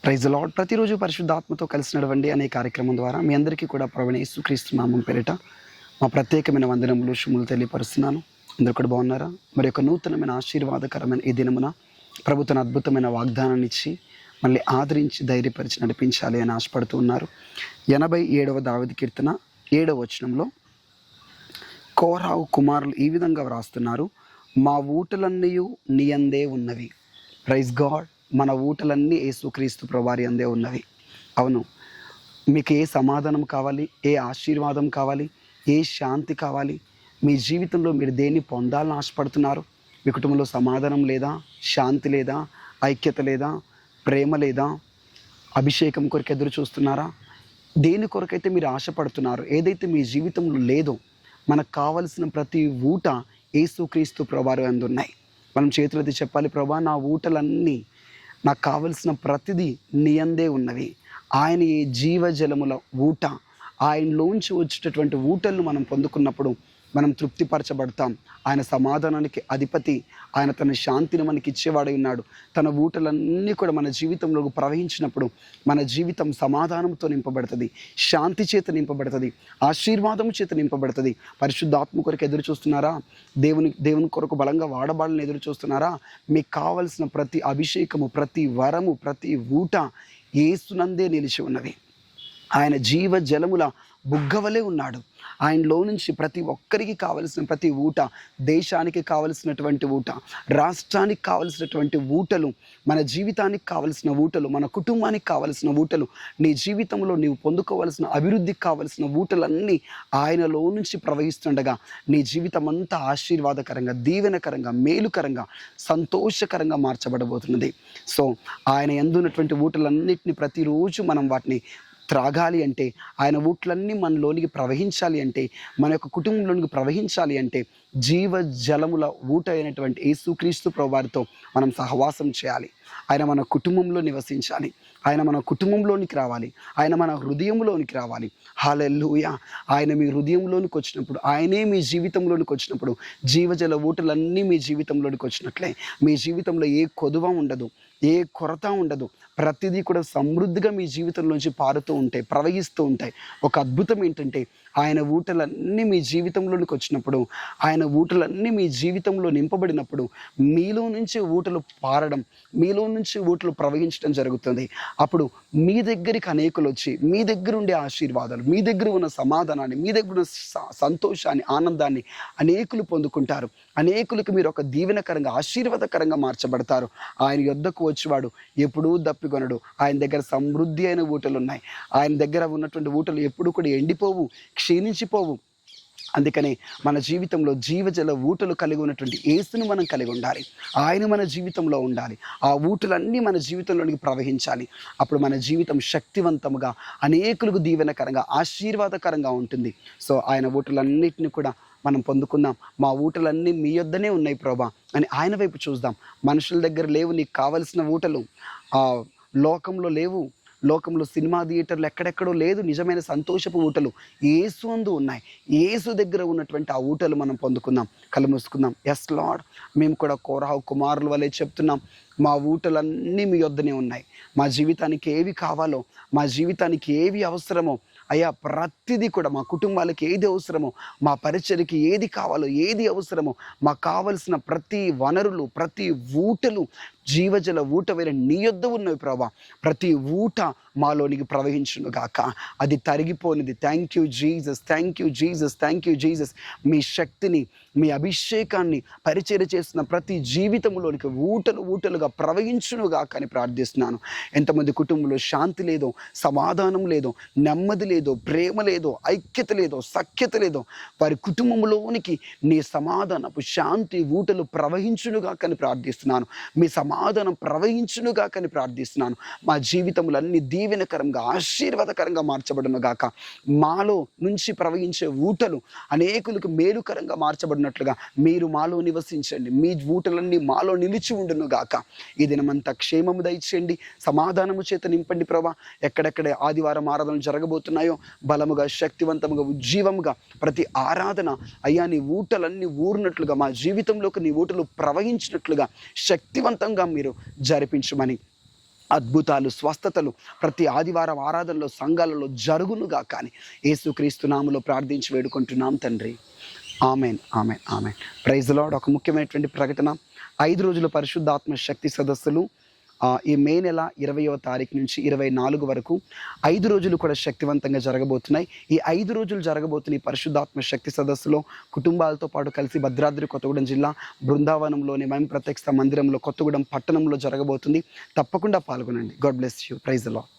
Praise lord. ప్రతిరోజు పరిశుద్ధాత్మతో కలిసి నడవండి అనే కార్యక్రమం ద్వారా మీ అందరికీ కూడా ప్రభువైన యేసుక్రీస్తు నామం పేరిట మా ప్రత్యేకమైన వందనములు శుభములు తెలియపరుస్తున్నాను. అందరూ కూడా బాగున్నారా? మరి యొక్క నూతనమైన ఆశీర్వాదకరమైన ఈ దినమున ప్రభు తన అద్భుతమైన వాగ్దానాన్ని ఇచ్చి మళ్ళీ ఆదరించి ధైర్యపరిచి నడిపించాలి అని ఆశపడుతూ ఉన్నారు. 87వ దావీదు కీర్తన 7వ వచనంలో కోరావు కుమారులు ఈ విధంగా వ్రాస్తున్నారు, మా ఊటలన్నీ నీ అందే ఉన్నవి. Praise God. మన ఊటలన్నీ యేసుక్రీస్తు ప్రభువారి అందే ఉన్నవి. అవును, మీకు ఏ సమాధానం కావాలి, ఏ ఆశీర్వాదం కావాలి, ఏ శాంతి కావాలి, మీ జీవితంలో మీరు దేన్ని పొందాలని ఆశపడుతున్నారు? మీ కుటుంబంలో సమాధానం లేదా, శాంతి లేదా, ఐక్యత లేదా, ప్రేమ లేదా, అభిషేకం కొరకు ఎదురు చూస్తున్నారా? దేని కొరకైతే మీరు ఆశపడుతున్నారు, ఏదైతే మీ జీవితంలో లేదో, మనకు కావలసిన ప్రతి ఊట యేసుక్రీస్తు ప్రభువారి అందు ఉన్నాయి. మనం చేతులెత్తి చెప్పాలి, ప్రభా నా ఊటలన్నీ, నాకు కావలసిన ప్రతిదీ నీ అందే ఉన్నవి. ఆయన ఈ జీవజలముల ఊట, ఆయనలోంచి వచ్చేటటువంటి ఊటలను మనం పొందుకున్నప్పుడు మనం తృప్తిపరచబడతాం. ఆయన సమాధానానికి అధిపతి, ఆయన తన శాంతిని మనకి ఇచ్చేవాడై ఉన్నాడు. తన ఊటలన్నీ కూడా మన జీవితంలోకి ప్రవహించినప్పుడు మన జీవితం సమాధానంతో నింపబడుతుంది, శాంతి చేత నింపబడుతుంది, ఆశీర్వాదం చేత నింపబడుతుంది. పరిశుద్ధాత్మ కొరకు ఎదురు చూస్తున్నారా? దేవుని కొరకు బలంగా వాడబాలని ఎదురు చూస్తున్నారా? మీకు కావలసిన ప్రతి అభిషేకము, ప్రతి వరము, ప్రతి ఊట యేసునందే నిలిచి ఉన్నది. ఆయన జీవ జలముల బుగ్గవలే ఉన్నాడు. ఆయనలో నుంచి ప్రతి ఒక్కరికి కావలసిన ప్రతి ఊట, దేశానికి కావలసినటువంటి ఊట, రాష్ట్రానికి కావలసినటువంటి ఊటలు, మన జీవితానికి కావలసిన ఊటలు, మన కుటుంబానికి కావలసిన ఊటలు, నీ జీవితంలో నీవు పొందుకోవలసిన అభివృద్ధికి కావలసిన ఊటలన్నీ ఆయనలో నుంచి ప్రవహిస్తుండగా నీ జీవితం అంతా ఆశీర్వాదకరంగా, దీవెనకరంగా, మేలుకరంగా, సంతోషకరంగా మార్చబడబోతున్నది. సో ఆయన యందు ఉన్నటువంటి ఊటలన్నిటిని ప్రతిరోజు మనం వాటిని త్రాగాలి అంటే, ఆయన ఊట్లన్నీ మనలోనికి ప్రవహించాలి అంటే, మన యొక్క కుటుంబంలోనికి ప్రవహించాలి అంటే, జీవ జలముల ఊట అయినటువంటి యేసుక్రీస్తు ప్రభువారితో మనం సహవాసం చేయాలి. ఆయన మన కుటుంబంలో నివసించాలి, ఆయన మన కుటుంబంలోనికి రావాలి, ఆయన మన హృదయంలోనికి రావాలి. హల్లెలూయా. ఆయన మీ హృదయంలోనికి వచ్చినప్పుడు, ఆయనే మీ జీవితంలోనికి వచ్చినప్పుడు జీవజల ఊటలన్నీ మీ జీవితంలోనికి వచ్చినట్లే. మీ జీవితంలో ఏ కొదువ ఉండదు, ఏ కొరత ఉండదు. ప్రతిదీ కూడా సమృద్ధిగా మీ జీవితంలోంచి పారుతూ ఉంటాయి, ప్రవహిస్తూ ఉంటాయి. ఒక అద్భుతం ఏంటంటే, ఆయన ఊటలన్నీ మీ జీవితంలోనికి వచ్చినప్పుడు, ఆయన ఊటలన్నీ మీ జీవితంలో నింపబడినప్పుడు మీలో నుంచి ఊటలు పారడం, మీలో నుంచి ఊటలు ప్రవహించడం జరుగుతుంది. అప్పుడు మీ దగ్గరికి అనేకులు వచ్చి మీ దగ్గర ఉండే ఆశీర్వాదాలు, మీ దగ్గర ఉన్న సమాధానాన్ని, మీ దగ్గర ఉన్న సంతోషాన్ని, ఆనందాన్ని అనేకులు పొందుకుంటారు. అనేకులకు మీరు ఒక దీవెనకరంగా, ఆశీర్వాదకరంగా మార్చబడతారు. ఆయన యొద్దకు వచ్చేవాడు ఎప్పుడూ దప్పికొనడు. ఆయన దగ్గర సమృద్ధి అయిన ఊటలు ఉన్నాయి. ఆయన దగ్గర ఉన్నటువంటి ఊటలు ఎప్పుడు కూడా ఎండిపోవు, క్షీణించిపోవు. అందుకనే మన జీవితంలో జీవజల ఊటలు కలిగి ఉన్నటువంటి యేసును మనం కలిగి ఉండాలి. ఆయన మన జీవితంలో ఉండాలి. ఆ ఊటలన్నీ మన జీవితంలోనికి ప్రవహించాలి. అప్పుడు మన జీవితం శక్తివంతముగా, అనేకులకు దీవెనకరంగా, ఆశీర్వాదకరంగా ఉంటుంది. సో ఆయన ఊటలన్నిటిని కూడా మనం పొందుకుందాం. మా ఊటలన్నీ మీ యొద్దనే ఉన్నాయి ప్రభా అని ఆయన వైపు చూద్దాం. మనుషుల దగ్గర లేవు నీకు కావలసిన ఊటలు, లోకంలో లేవు. లోకంలో సినిమా థియేటర్లు ఎక్కడెక్కడో లేదు నిజమైన సంతోషపు ఊటలు యేసు అందు ఉన్నాయి. యేసు దగ్గర ఉన్నటువంటి ఆ ఊటలు మనం పొందుకుందాం. కళ్ళు మూసుకుందాం. ఎస్ లార్డ్, మేము కూడా కోరాహు కుమారుల వలె చెప్తున్నాం, మా ఊటలన్నీ మీ యొద్దనే ఉన్నాయి. మా జీవితానికి ఏవి కావాలో, మా జీవితానికి ఏవి అవసరమో అయ్యా, ప్రతిదీ కూడా, మా కుటుంబాలకి ఏది అవసరమో, మా పరిచర్యకి ఏది కావాలో, ఏది అవసరమో, మాకు కావలసిన ప్రతి వనరులు, ప్రతి ఊటలు, జీవజల ఊట వేరే నీ యొద్ద ఉన్నవి ప్రభా. ప్రతి ఊట మాలోనికి ప్రవహించును గాక. అది తరిగిపోనిది. Thank you Jesus, thank you Jesus, thank you Jesus. మీ శక్తిని, మీ అభిషేకాన్ని పరిచర్య చేస్తున్న ప్రతి జీవితంలోనికి ఊటలుగా ప్రవహించును గాక అని ప్రార్థిస్తున్నాను. ఎంతమంది కుటుంబంలో శాంతి లేదో, సమాధానం లేదో, నెమ్మది లేదో, ప్రేమ లేదో, ఐక్యత లేదో, సఖ్యత లేదో, వారి కుటుంబంలోనికి నీ సమాధానపు శాంతి ఊటలు ప్రవహించునుగా అని ప్రార్థిస్తున్నాను. మీ సమాధానం ప్రవహించునుగా అని ప్రార్థిస్తున్నాను. మా జీవితములన్నీ దీవెనకరంగా, ఆశీర్వాదకరంగా మార్చబడును గాక. మాలో నుంచి ప్రవహించే ఊటలు అనేకులకు మేలుకరంగా మార్చబడినట్లుగా మీరు మాలో నివసించండి. మీ ఊటలన్నీ మాలో నిలిచి ఉండును గాక. ఈ దినమంతా క్షేమము దయచేయండి, సమాధానము చేత నింపండి ప్రభా. ఎక్కడెక్కడ ఆదివారం ఆరాధనలు జరగబోతున్నాయో బలముగా, శక్తివంతముగా, ఉజ్జీవముగా ప్రతి ఆరాధన అయ్యా నీ ఊటలన్నీ ఊరినట్లుగా, మా జీవితంలోకి నీ ఊటలు ప్రవహించినట్లుగా శక్తివంతంగా మీరు జరిపించమని అద్భుతాలు, స్వస్థతలు ప్రతి ఆదివారం ఆరాధనలో సంఘాలలో జరుగునుగా కానీ యేసుక్రీస్తు నామములో ప్రార్థించి వేడుకుంటున్నాం తండ్రి. Amen, amen, amen. Praise the Lord. ఒక ముఖ్యమైనటువంటి ప్రకటన. 5 రోజుల పరిశుద్ధాత్మ శక్తి సదస్సులు ఈ మే నెల 20వ తారీఖు నుంచి 24 వరకు 5 రోజులు కూడా శక్తివంతంగా జరగబోతున్నాయి. ఈ 5 రోజులు జరగబోతున్న ఈ పరిశుద్ధాత్మ శక్తి సదస్సులో కుటుంబాలతో పాటు కలిసి భద్రాద్రి కొత్తగూడెం జిల్లా బృందావనంలోని మహిమ ప్రత్యక్ష మందిరంలో కొత్తగూడెం పట్టణంలో జరగబోతుంది. తప్పకుండా పాల్గొనండి. God bless you. Praise the lord.